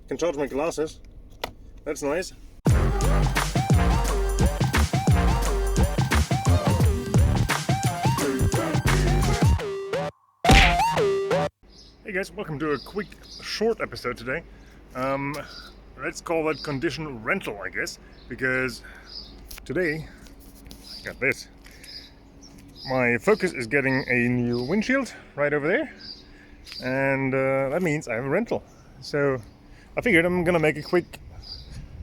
Can charge my glasses. That's nice. Hey guys, welcome to a quick, short episode today. Let's call that condition rental, I guess, because today, I got this. My Focus is getting a new windshield right over there, and that means I have a rental. So I figured I'm gonna make a quick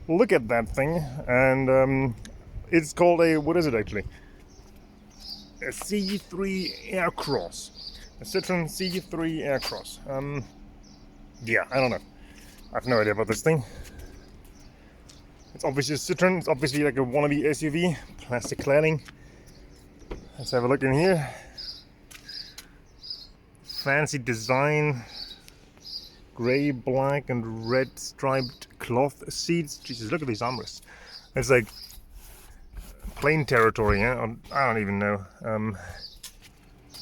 look at that thing, and it's called a, what is it actually? A C3 AirCross. A Citroen C3 AirCross. Yeah, I don't know. I have no idea about this thing. It's obviously a Citroen. It's obviously like a wannabe SUV. Plastic cladding. Let's have a look in here. Fancy design. Grey, black, and red striped cloth seats. Jesus, look at these armrests. It's like plane territory. Yeah? I don't even know.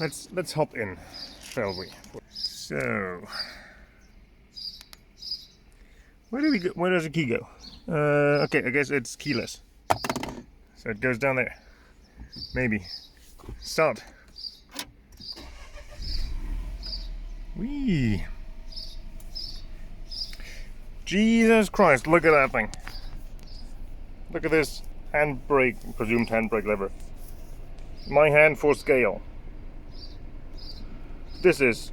Let's hop in, shall we? So, where do we go? Where does the key go? Okay, I guess it's keyless. So it goes down there. Maybe. Start. Whee! Jesus Christ! Look at that thing. Look at this handbrake, presumed handbrake lever. My hand for scale. This is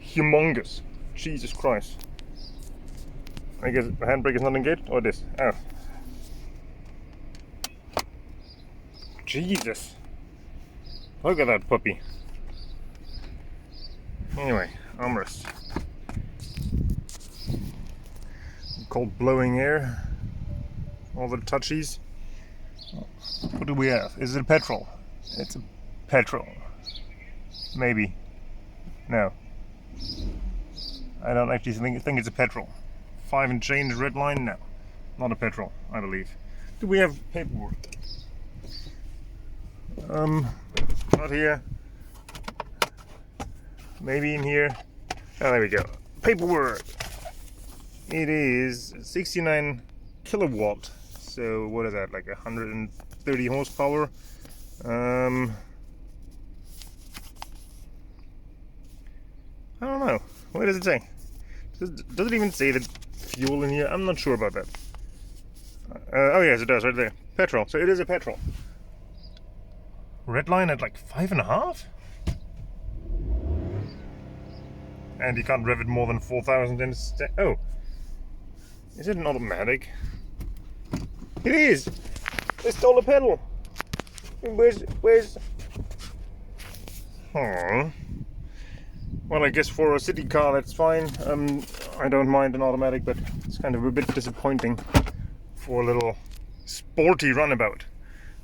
humongous. Jesus Christ. I guess the handbrake is not engaged, or this? Oh. Jesus. Look at that puppy. Anyway, armrest. Cold blowing air. All the touchies. What do we have? Is it a petrol? It's a petrol. Maybe. No. I don't actually think it's a petrol. 5 and change red line? No. Not a petrol, I believe. Do we have paperwork? Not here. Maybe in here. Oh, there we go. Paperwork! It is 69 kilowatt. So what is that? Like 130 horsepower? I don't know. What does it say? Does it even say the fuel in here? I'm not sure about that. Oh yes, it does, right there. Petrol. So it is a petrol. Red line at like 5.5? And you can't rev it more than 4,000 instead. Oh. Is it an automatic? It is! They stole a pedal! Where's... Oh. Well, I guess for a city car that's fine. I don't mind an automatic, but it's kind of a bit disappointing for a little sporty runabout.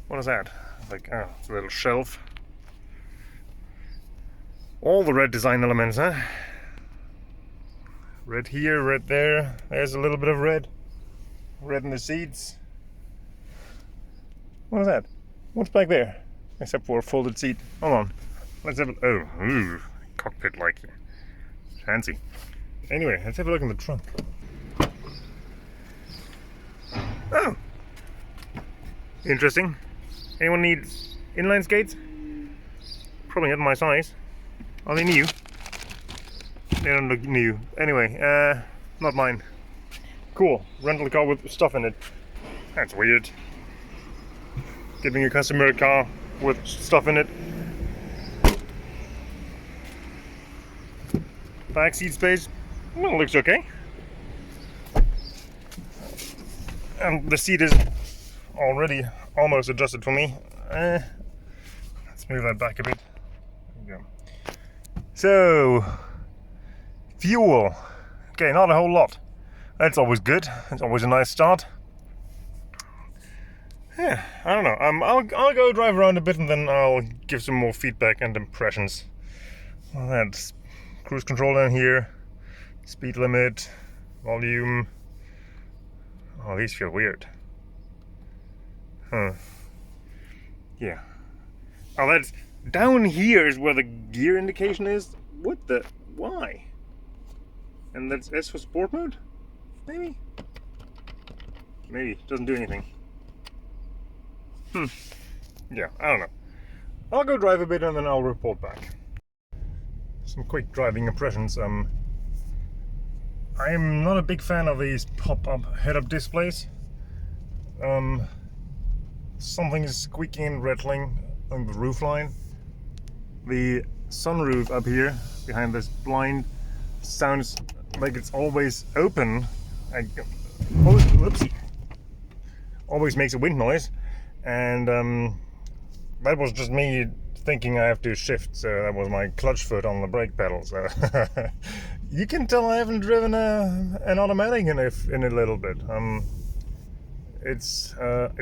What is that? Like, oh, it's a little shelf. All the red design elements, huh? Red here, red there. There's a little bit of red. Red in the seats. What is that? What's back there? Except for a folded seat. Hold on. Let's have a... Oh, ooh. Cockpit-like. Fancy. Anyway, let's have a look in the trunk. Oh! Interesting. Anyone need inline skates? Probably not my size. Are they new? They don't look new. Anyway, not mine. Cool. Rental car with stuff in it. That's weird. Giving a customer a car with stuff in it. Back seat space, well, looks okay. And the seat is already almost adjusted for me. Let's move that back a bit. There we go. So, fuel. Okay, not a whole lot. That's always good. It's always a nice start. Yeah, I don't know. I'll go drive around a bit and then I'll give some more feedback and impressions. Well, that's cruise control down here, speed limit, volume. Oh, these feel weird. Huh. Yeah. Oh, that's down here is where the gear indication is. What the? Why? And that's S for sport mode? Maybe? Maybe. Doesn't do anything. Yeah, I don't know. I'll go drive a bit and then I'll report back. Some quick driving impressions. I'm not a big fan of these pop-up head-up displays. Something is squeaking and rattling on the roofline. The sunroof up here behind this blind sounds like it's always open. Whoopsie. Always makes a wind noise, and that was just me thinking I have to shift, so that was my clutch foot on the brake pedal. So you can tell I haven't driven an automatic in a little bit. It's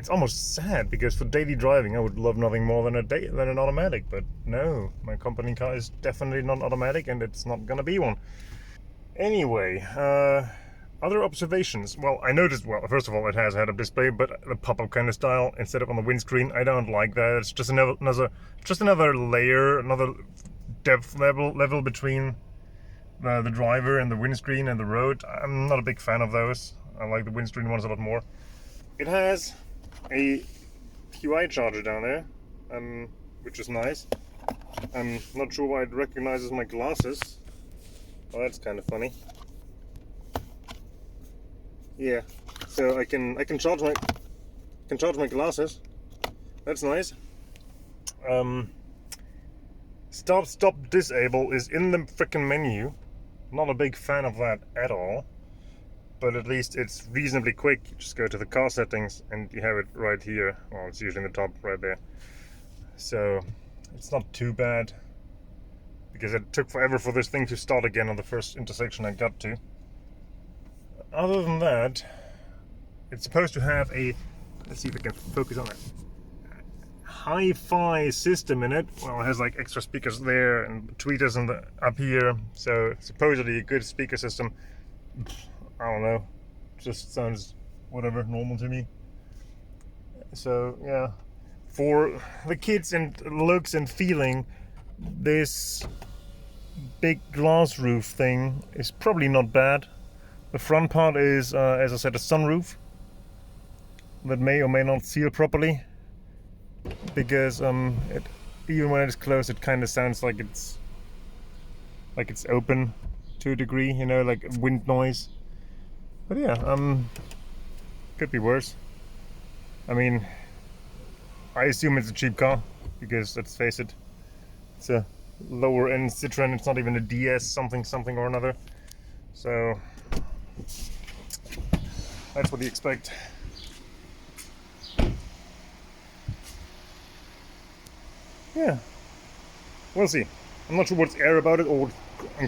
almost sad, because for daily driving I would love nothing more than an automatic, but no, my company car is definitely not automatic, and it's not gonna be one. Anyway, other observations. Well, I noticed, well, first of all, it has head-up display, but the pop-up kind of style instead of on the windscreen. I don't like that. It's just another layer, another depth level between the driver and the windscreen and the road. I'm not a big fan of those. I like the windscreen ones a lot more. It has a QI charger down there, which is nice. I'm not sure why it recognizes my glasses. Oh, that's kind of funny. Yeah, so I can charge my glasses. That's nice. Stop disable is in the frickin' menu. Not a big fan of that at all. But at least it's reasonably quick. You just go to the car settings and you have it right here. Well, it's usually in the top right there. So it's not too bad, because it took forever for this thing to start again on the first intersection I got to. Other than that, it's supposed to have a, let's see if I can focus on it, hi-fi system in it. Well, it has like extra speakers there and tweeters up here, so supposedly a good speaker system. I don't know, just sounds whatever, normal to me. So yeah, for the kids and looks and feeling, this big glass roof thing is probably not bad. The front part is, as I said, a sunroof that may or may not seal properly, because even when it's closed, it kind of sounds like it's open to a degree, you know, like wind noise. But yeah, could be worse. I mean, I assume it's a cheap car, because let's face it, it's a lower end Citroen. It's not even a DS something or another. So that's what you expect. Yeah, we'll see. I'm not sure what's air about it or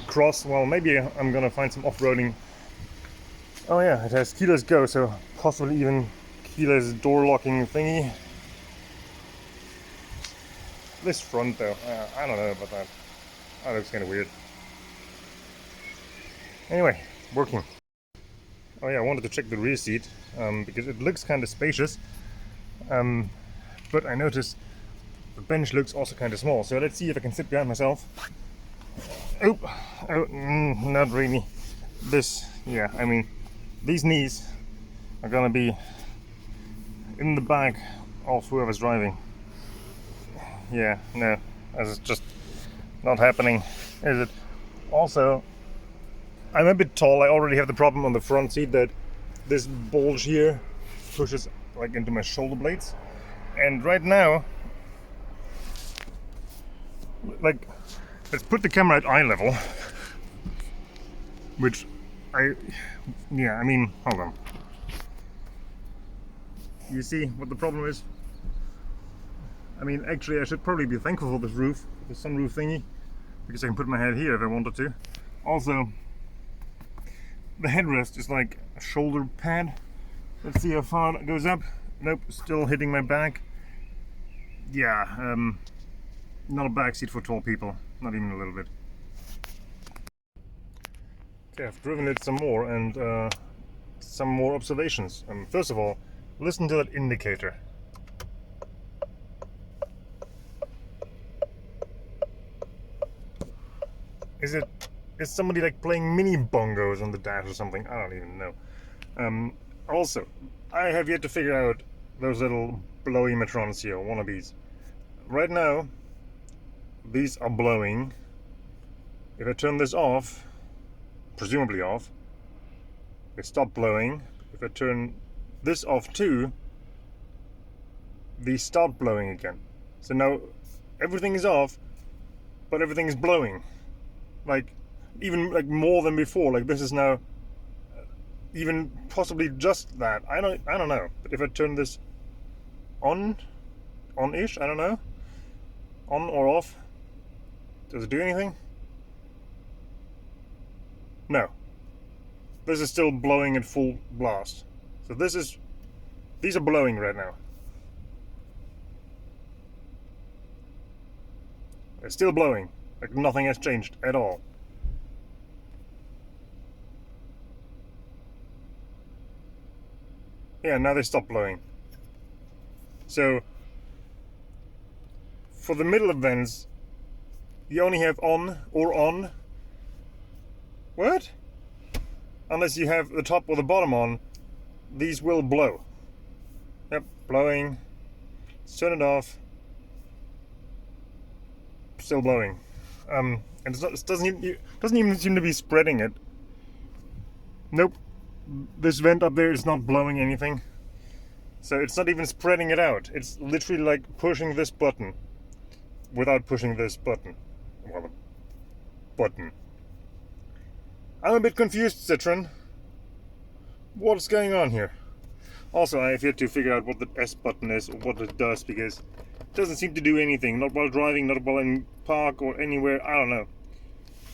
cross. Well, maybe I'm gonna find some off-roading. Oh yeah, it has keyless go, so possibly even keyless door locking thingy. This front though, I don't know about that. That looks kind of weird. Anyway, working. Oh yeah, I wanted to check the rear seat, because it looks kind of spacious, but I noticed the bench looks also kind of small. So let's see if I can sit behind myself. Oh, not really. This, yeah, I mean, these knees are gonna be in the back of whoever's driving. Yeah, no, that's just not happening, is it? Also, I'm a bit tall. I already have the problem on the front seat that this bulge here pushes like into my shoulder blades. And right now, like, let's put the camera at eye level, which I mean, hold on. You see what the problem is? I mean, actually, I should probably be thankful for this roof, the sunroof thingy, because I can put my head here if I wanted to. Also, the headrest is like a shoulder pad. Let's see how far it goes up. Nope, still hitting my back. Yeah, not a back seat for tall people, not even a little bit. Okay, I've driven it some more, and some more observations. First of all, listen to that indicator. Is somebody like playing mini bongos on the dash or something? I don't even know. Also, I have yet to figure out those little blowy Matrons here, wannabes. Right now, these are blowing. If I turn this off, presumably off, they stop blowing. If I turn this off too, these start blowing again. So now everything is off, but everything is blowing. Like, even like more than before. Like this is now even possibly just that. I don't know. But if I turn this on-ish, I don't know. On or off, does it do anything? No. This is still blowing at full blast. So these are blowing right now. They're still blowing, like nothing has changed at all. Yeah, now they stop blowing. So, for the middle events, you only have on or on. What? Unless you have the top or the bottom on, these will blow. Yep, blowing. Let's turn it off. Still blowing. And it doesn't even seem to be spreading it. Nope. This vent up there is not blowing anything. So it's not even spreading it out. It's literally like pushing this button without pushing this button. Well, button. I'm a bit confused, Citroen. What's going on here? Also, I have yet to figure out what the S button is or what it does, because it doesn't seem to do anything. Not while driving, not while in park or anywhere. I don't know.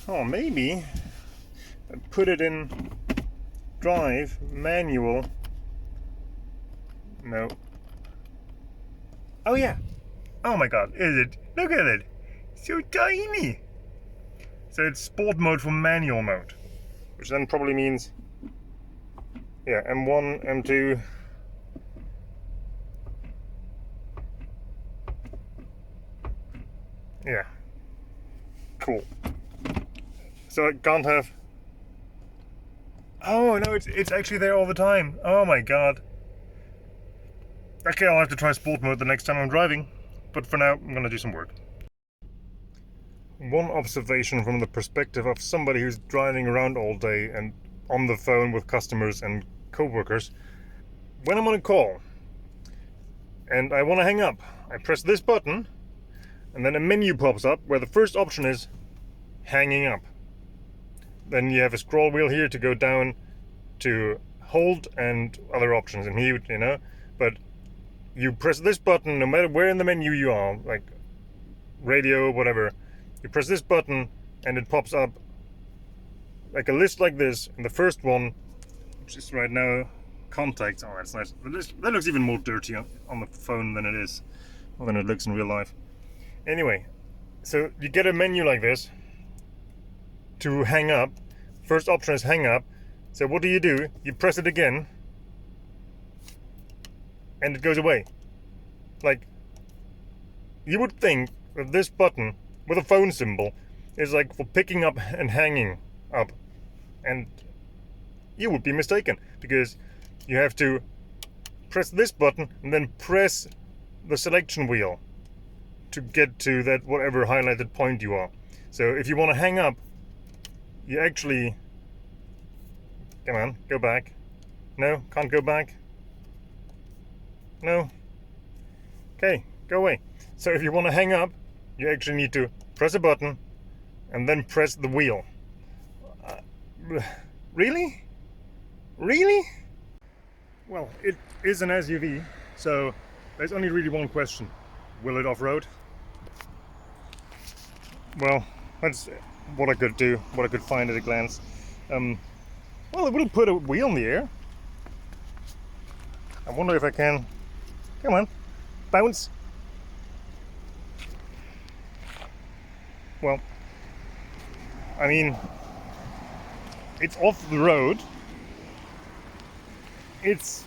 Oh, maybe I put it in drive, manual. No. Oh yeah. Oh my god, is it? Look at it. So tiny. So it's sport mode for manual mode, which then probably means, yeah, M1, M2. Yeah. Cool. So it can't have. Oh no, it's actually there all the time. Oh my god. Okay, I'll have to try sport mode the next time I'm driving, but for now I'm gonna do some work. One observation from the perspective of somebody who's driving around all day and on the phone with customers and co-workers. When I'm on a call and I want to hang up, I press this button and then a menu pops up where the first option is hanging up. Then you have a scroll wheel here to go down to hold and other options and mute, you know, but you press this button no matter where in the menu you are, like radio, whatever. You press this button and it pops up like a list like this, and the first one, which is right now contacts. Oh, that's nice. That looks even more dirty on the phone than it is, or than it looks in real life. Anyway, so you get a menu like this to hang up. First option is hang up. So what do? You press it again and it goes away. Like, you would think that this button with a phone symbol is like for picking up and hanging up, and you would be mistaken, because you have to press this button and then press the selection wheel to get to that whatever highlighted point you are. So if you want to hang up, you actually, come on, go back. No, can't go back. No. Okay, go away. So if you want to hang up, you actually need to press a button and then press the wheel. Really? Really? Well, it is an SUV, so there's only really one question. Will it off-road? Well, that's what I could do, what I could find at a glance. Well, it will put a wheel in the air. I wonder if I can. Come on, bounce. Well, I mean, it's off the road. It's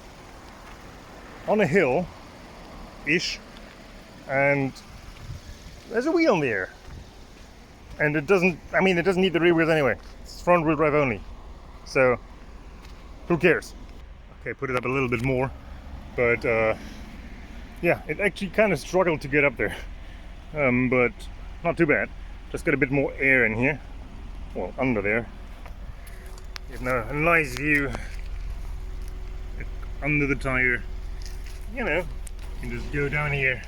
on a hill-ish, and there's a wheel in the air. And it doesn't need the rear wheels anyway. It's front wheel drive only. So, who cares? Okay, put it up a little bit more, but yeah, it actually kind of struggled to get up there, but not too bad. Just got a bit more air in here, well, under there. You have now a nice view under the tire. You know, you can just go down here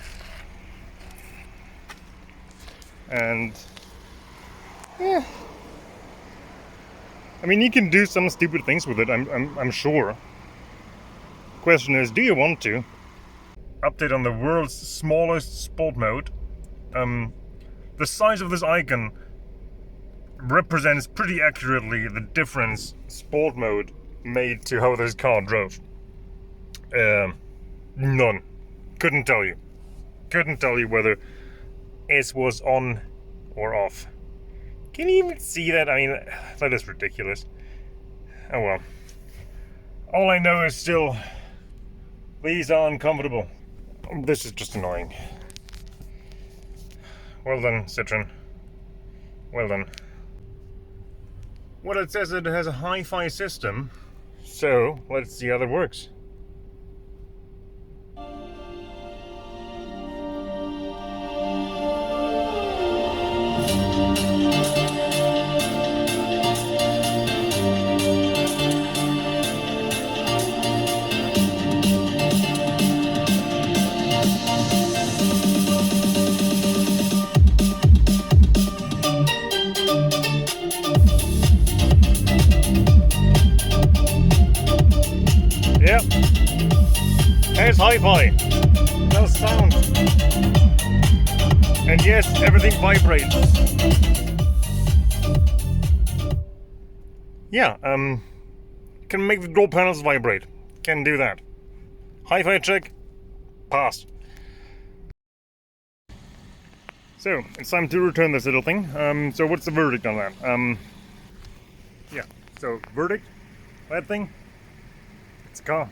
and yeah. I mean, you can do some stupid things with it, I'm sure. Question is, do you want to? Update on the world's smallest sport mode. The size of this icon represents pretty accurately the difference sport mode made to how this car drove. None. Couldn't tell you. Couldn't tell you whether S was on or off. Can you even see that? I mean, that is ridiculous. Oh well. All I know is still, these are uncomfortable. This is just annoying. Well done, Citroen. Well done. Well, it says that it has a hi-fi system, so let's see how that works. Yep, there's hi-fi, no sound, and yes, everything vibrates. Yeah, can make the door panels vibrate, can do that. Hi-fi check, pass. So, it's time to return this little thing. So what's the verdict on that? Yeah, so verdict, that thing, it's a car.